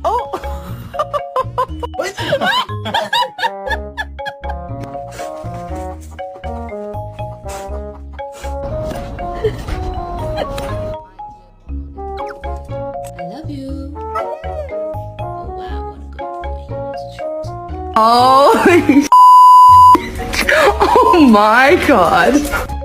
Oh! I love you. Oh wow, what a good boy. He's cute. Oh, oh my god.